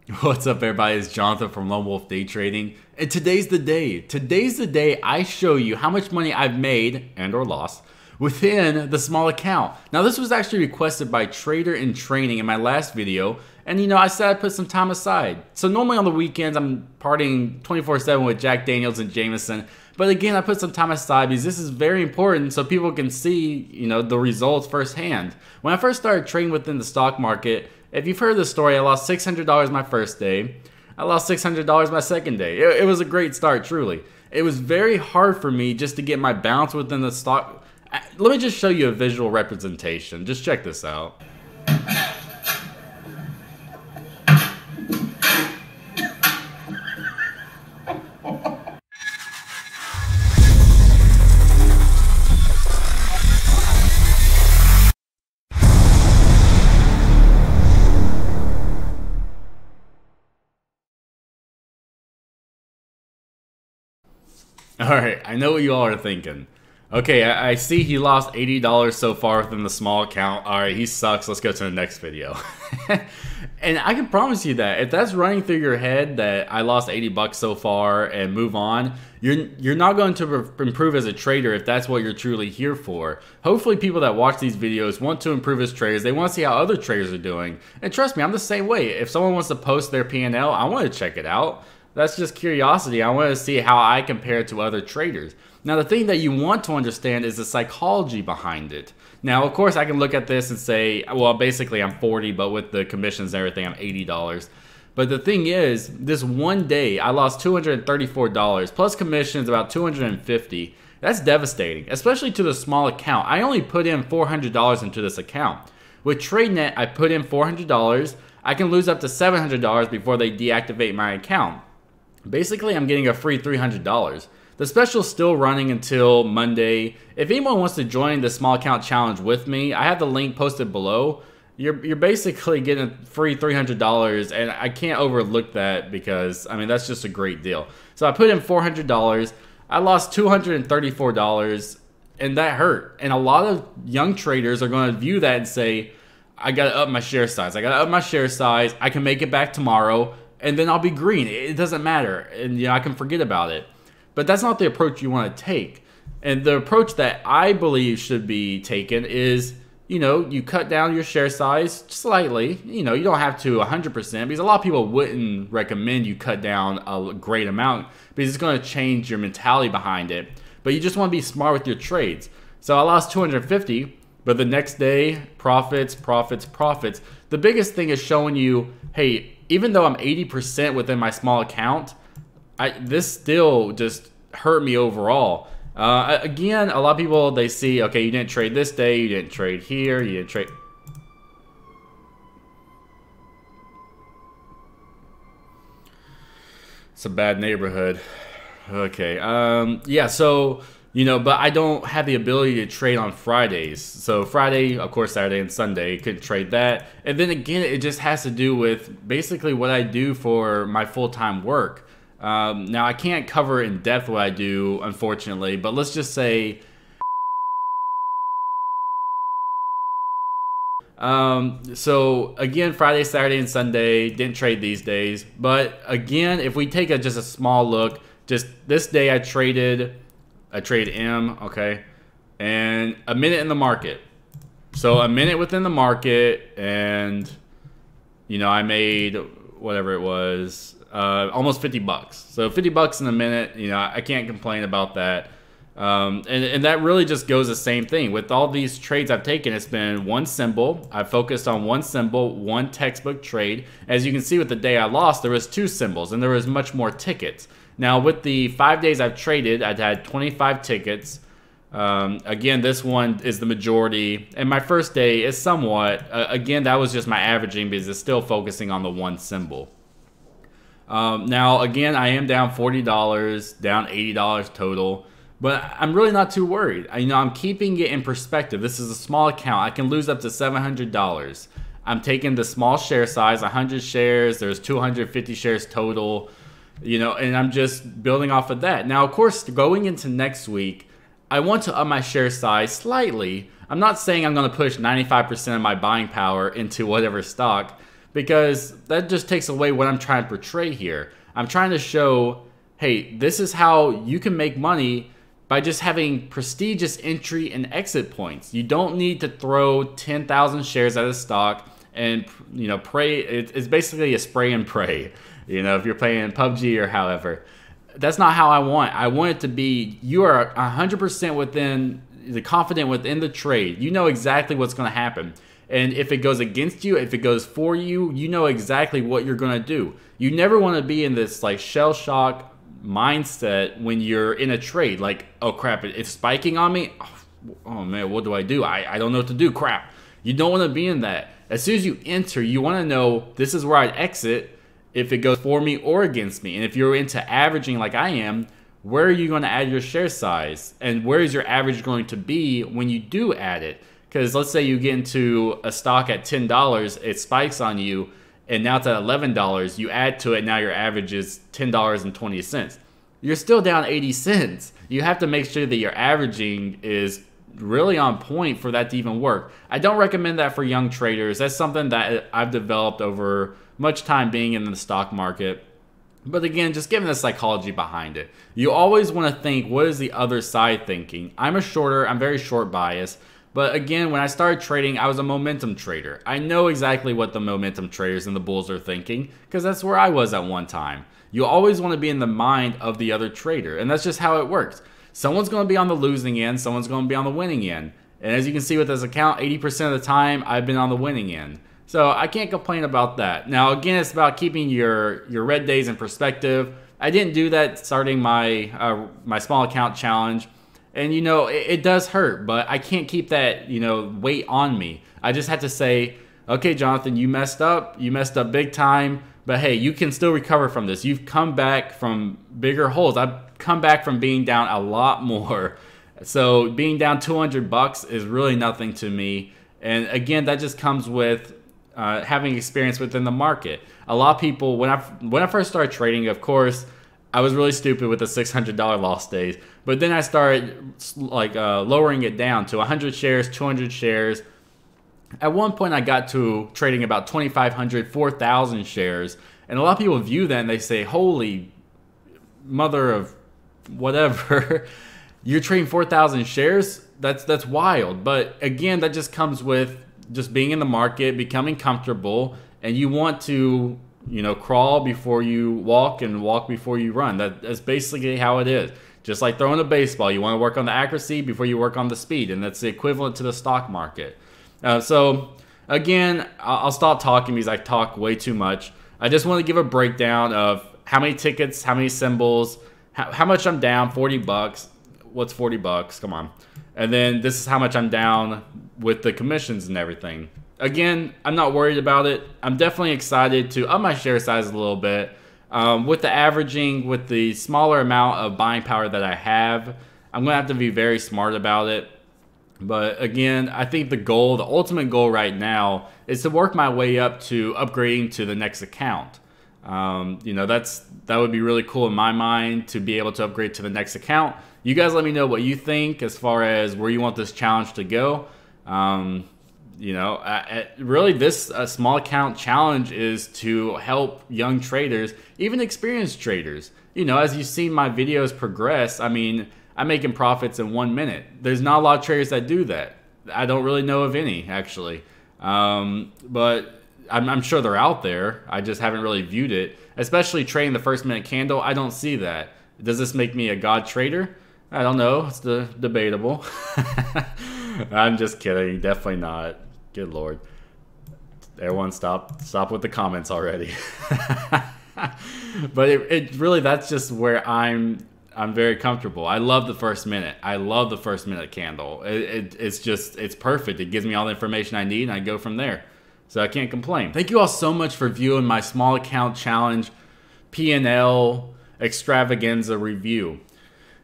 What's up, everybody? It's Jonathan from Lone Wolf Day Trading, and today's the day. Today's the day I show you how much money I've made and or lost within the small account. Now, this was actually requested by Trader in Training in my last video, and I said I'd put some time aside. So normally on the weekends I'm partying 24/7 with Jack Daniels and Jameson, but again I put some time aside because this is very important so people can see the results firsthand. When I first started trading within the stock market, if you've heard the story, I lost $600 my first day. I lost $600 my second day. It was a great start, truly. It was very hard for me just to get my balance within the stock. Let me just show you a visual representation. Just check this out. Alright, I know what you all are thinking. Okay, I see he lost $80 so far within the small account. Alright, he sucks. Let's go to the next video. And I can promise you that if that's running through your head that I lost 80 bucks so far and move on, you're not going to improve as a trader if that's what you're truly here for. Hopefully people that watch these videos want to improve as traders. They want to see how other traders are doing. And trust me, I'm the same way. If someone wants to post their P&L, I want to check it out. That's just curiosity. I want to see how I compare to other traders. Now, the thing that you want to understand is the psychology behind it. Now, of course, I can look at this and say, well, basically I'm 40, but with the commissions and everything, I'm $80. But the thing is, this one day, I lost $234, plus commissions about $250. That's devastating, especially to the small account. I only put in $400 into this account. With TradeNet, I put in $400. I can lose up to $700 before they deactivate my account. Basically, I'm getting a free $300. The special's still running until Monday. If anyone wants to join the small account challenge with me, I have the link posted below. You're basically getting a free $300, and I can't overlook that because, I mean, that's just a great deal. So I put in $400. I lost $234, and that hurt. And a lot of young traders are going to view that and say, I got to up my share size. I got to up my share size. I can make it back tomorrow, and then I'll be green. It doesn't matter, and I can forget about it. But that's not the approach you want to take. And the approach that I believe should be taken is, you cut down your share size slightly. You don't have to 100% because a lot of people wouldn't recommend you cut down a great amount because it's going to change your mentality behind it. But you just want to be smart with your trades. So I lost 250, but the next day, profits, profits, profits. The biggest thing is showing you, hey, even though I'm 80% within my small account, this still just hurt me overall. Again, a lot of people, they see, okay, you didn't trade this day, you didn't trade here, you didn't trade. It's a bad neighborhood. Okay, yeah, so, but I don't have the ability to trade on Fridays. So Friday, of course, Saturday and Sunday, couldn't trade that. And then again, it just has to do with basically what I do for my full-time work. Now, I can't cover in depth what I do, unfortunately, but let's just say, so again, Friday, Saturday, and Sunday, didn't trade these days. But again, if we take just a small look, just this day I traded M, okay, and a minute in the market. So a minute within the market, and, I made whatever it was, almost 50 bucks. So 50 bucks in a minute, I can't complain about that. And that really just goes the same thing. With all these trades I've taken, it's been one symbol. I've focused on one symbol, one textbook trade. As you can see with the day I lost, there was 2 symbols, and there was much more tickets. Now, with the 5 days I've traded, I've had 25 tickets. Again, this one is the majority, and my first day is somewhat, again, that was just my averaging because it's still focusing on the one symbol. Now, again, I am down $40, down $80 total, but I'm really not too worried. I'm keeping it in perspective. This is a small account. I can lose up to $700. I'm taking the small share size, 100 shares. There's 250 shares total, and I'm just building off of that. Now, of course, going into next week, I want to up my share size slightly. I'm not saying I'm going to push 95% of my buying power into whatever stock, because that just takes away what I'm trying to portray here. I'm trying to show, hey, this is how you can make money by just having prestigious entry and exit points. You don't need to throw 10,000 shares at a stock and, you know, pray. It's basically a spray and pray, you know, if you're playing PUBG or however. That's not how I want. I want it to be, you are 100% confident within the trade. You know exactly what's going to happen. And if it goes against you, if it goes for you, you know exactly what you're going to do. You never want to be in this like shell shock mindset when you're in a trade. Like, oh crap, it's spiking on me. Oh man, what do I do? I don't know what to do. Crap. You don't want to be in that. As soon as you enter, you want to know this is where I'd exit if it goes for me or against me. And if you're into averaging like I am, where are you going to add your share size? And where is your average going to be when you do add it? Because let's say you get into a stock at $10, it spikes on you, and now it's at $11. You add to it, now your average is $10.20. You're still down 80 cents. You have to make sure that your averaging is really on point for that to even work. I don't recommend that for young traders. That's something that I've developed over much time being in the stock market. But again, just given the psychology behind it. You always want to think, what is the other side thinking? I'm a shorter, I'm very short biased. But again, when I started trading, I was a momentum trader. I know exactly what the momentum traders and the bulls are thinking, because that's where I was at one time. You always want to be in the mind of the other trader, and that's just how it works. Someone's going to be on the losing end, someone's going to be on the winning end. And as you can see with this account, 80% of the time, I've been on the winning end. So I can't complain about that. Now, again, it's about keeping your red days in perspective. I didn't do that starting my my small account challenge. And, you know, it does hurt, but I can't keep that, you know, weight on me. I just had to say, okay, Jonathan, you messed up big time, but hey, you can still recover from this. You've come back from bigger holes. I've come back from being down a lot more. So being down $200 is really nothing to me. And again, that just comes with having experience within the market. A lot of people, when I first started trading, of course, I was really stupid with the $600 loss days. But then I started like lowering it down to 100 shares, 200 shares. At one point, I got to trading about 2,500, 4,000 shares. And a lot of people view that and they say, holy mother of whatever, you're trading 4,000 shares? That's wild. But again, that just comes with just being in the market, becoming comfortable, and you want to, you know, crawl before you walk and walk before you run. That's basically how it is. Just like throwing a baseball, you want to work on the accuracy before you work on the speed, and that's the equivalent to the stock market. So again, I'll stop talking because I talk way too much. I just want to give a breakdown of how many tickets, how many symbols, how much I'm down. 40 bucks. What's 40 bucks? Come on. And then this is how much I'm down with the commissions and everything. Again, I'm not worried about it. I'm definitely excited to up my share size a little bit. With the averaging, with the smaller amount of buying power that I have, I'm going to have to be very smart about it. But again, I think the goal, the ultimate goal right now is to work my way up to upgrading to the next account. You know, that would be really cool in my mind to be able to upgrade to the next account. You guys let me know what you think as far as where you want this challenge to go. You know, really this small account challenge is to help young traders, even experienced traders. You know, as you've seen my videos progress, I mean, I'm making profits in 1 minute. There's not a lot of traders that do that. I don't really know of any, actually. But I'm sure they're out there. I just haven't really viewed it. Especially trading the first minute candle, I don't see that. Does this make me a god trader? I don't know. It's debatable. I'm just kidding. Definitely not. Good Lord. Everyone stop with the comments already. But it really, that's just where I'm very comfortable. I love the first minute. I love the first minute candle. It's perfect. It gives me all the information I need and I go from there. So I can't complain. Thank you all so much for viewing my small account challenge P&L extravaganza review.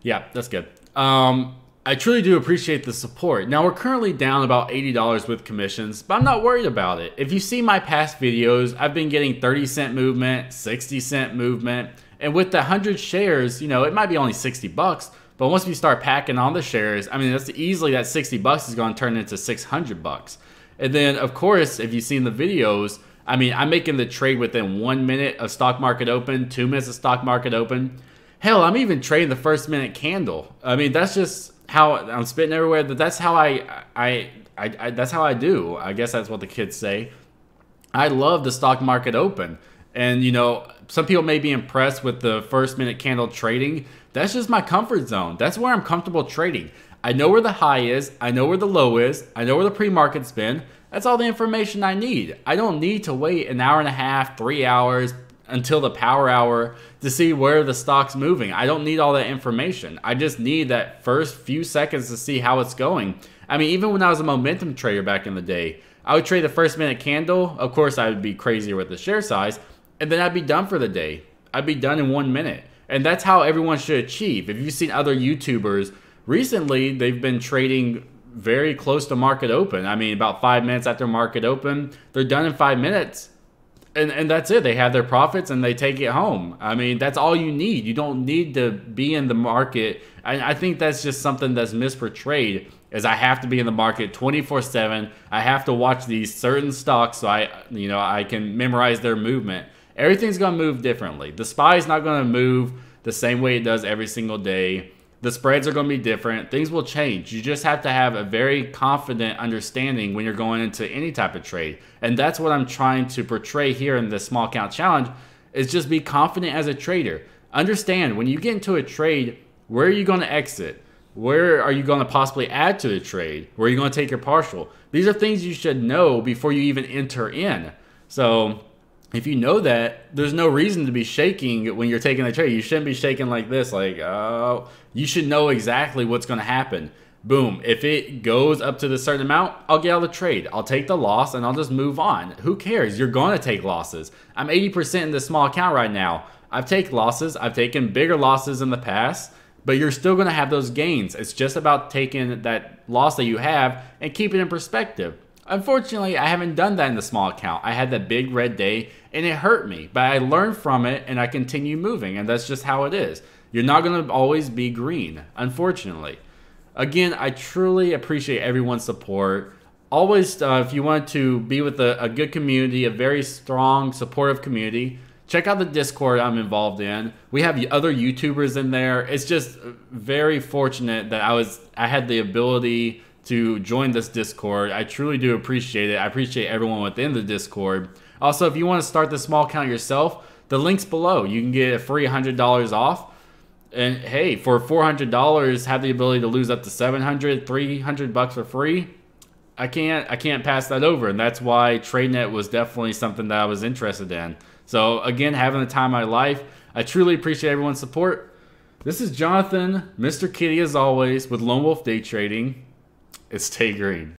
Yeah, that's good. I truly do appreciate the support. Now, we're currently down about $80 with commissions, but I'm not worried about it. If you see my past videos, I've been getting 30-cent movement, 60-cent movement, and with the 100 shares, you know, it might be only 60 bucks, but once we start packing on the shares, I mean, that's easily that 60 bucks is going to turn into 600 bucks. And then, of course, if you've seen the videos, I mean, I'm making the trade within 1 minute of stock market open, 2 minutes of stock market open. Hell, I'm even trading the first minute candle. I mean, that's just how I'm spitting everywhere. That's how that's how I do. I guess that's what the kids say. I love the stock market open. And, you know, some people may be impressed with the first minute candle trading. That's just my comfort zone. That's where I'm comfortable trading. I know where the high is. I know where the low is. I know where the pre-market's been. That's all the information I need. I don't need to wait an hour and a half, 3 hours until the power hour to see where the stock's moving. I don't need all that information. I just need that first few seconds to see how it's going. I mean, even when I was a momentum trader back in the day, I would trade the first minute candle. Of course, I would be crazier with the share size, and then I'd be done for the day. I'd be done in 1 minute. And that's how everyone should achieve. If you've seen other YouTubers, recently they've been trading very close to market open. I mean, about 5 minutes after market open, they're done in 5 minutes. And that's it. They have their profits and they take it home. I mean, that's all you need. You don't need to be in the market. I think that's just something that's misportrayed, is I have to be in the market 24/7. I have to watch these certain stocks so I can memorize their movement. Everything's going to move differently. The SPY is not going to move the same way it does every single day. The spreads are going to be different. Things will change. You just have to have a very confident understanding when you're going into any type of trade. And that's what I'm trying to portray here in the small count challenge, is just be confident as a trader. Understand when you get into a trade, where are you going to exit? Where are you going to possibly add to the trade? Where are you going to take your partial? These are things you should know before you even enter in. So if you know that, there's no reason to be shaking when you're taking a trade. You shouldn't be shaking like this, like, oh, you should know exactly what's going to happen. Boom. If it goes up to the certain amount, I'll get out of the trade. I'll take the loss and I'll just move on. Who cares? You're going to take losses. I'm 80% in this small account right now. I've taken losses. I've taken bigger losses in the past, but you're still going to have those gains. It's just about taking that loss that you have and keeping it in perspective. Unfortunately, I haven't done that in the small account. I had that big red day and it hurt me, but I learned from it and I continue moving, and that's just how it is. You're not going to always be green, unfortunately. Again, I truly appreciate everyone's support. Always, if you want to be with a good community, a very strong, supportive community, check out the Discord I'm involved in. We have other YouTubers in there. It's just very fortunate that I had the ability to join this Discord. I truly do appreciate it. I appreciate everyone within the Discord. Also, if you want to start the small account yourself, the link's below. You can get a free $100 off. And hey, for $400, have the ability to lose up to $700, $300 for free. I can't pass that over, and that's why TradeNet was definitely something that I was interested in. So again, having the time of my life, I truly appreciate everyone's support. This is Jonathan, Mr. Kitty as always, with Lone Wolf Day Trading. Stay green.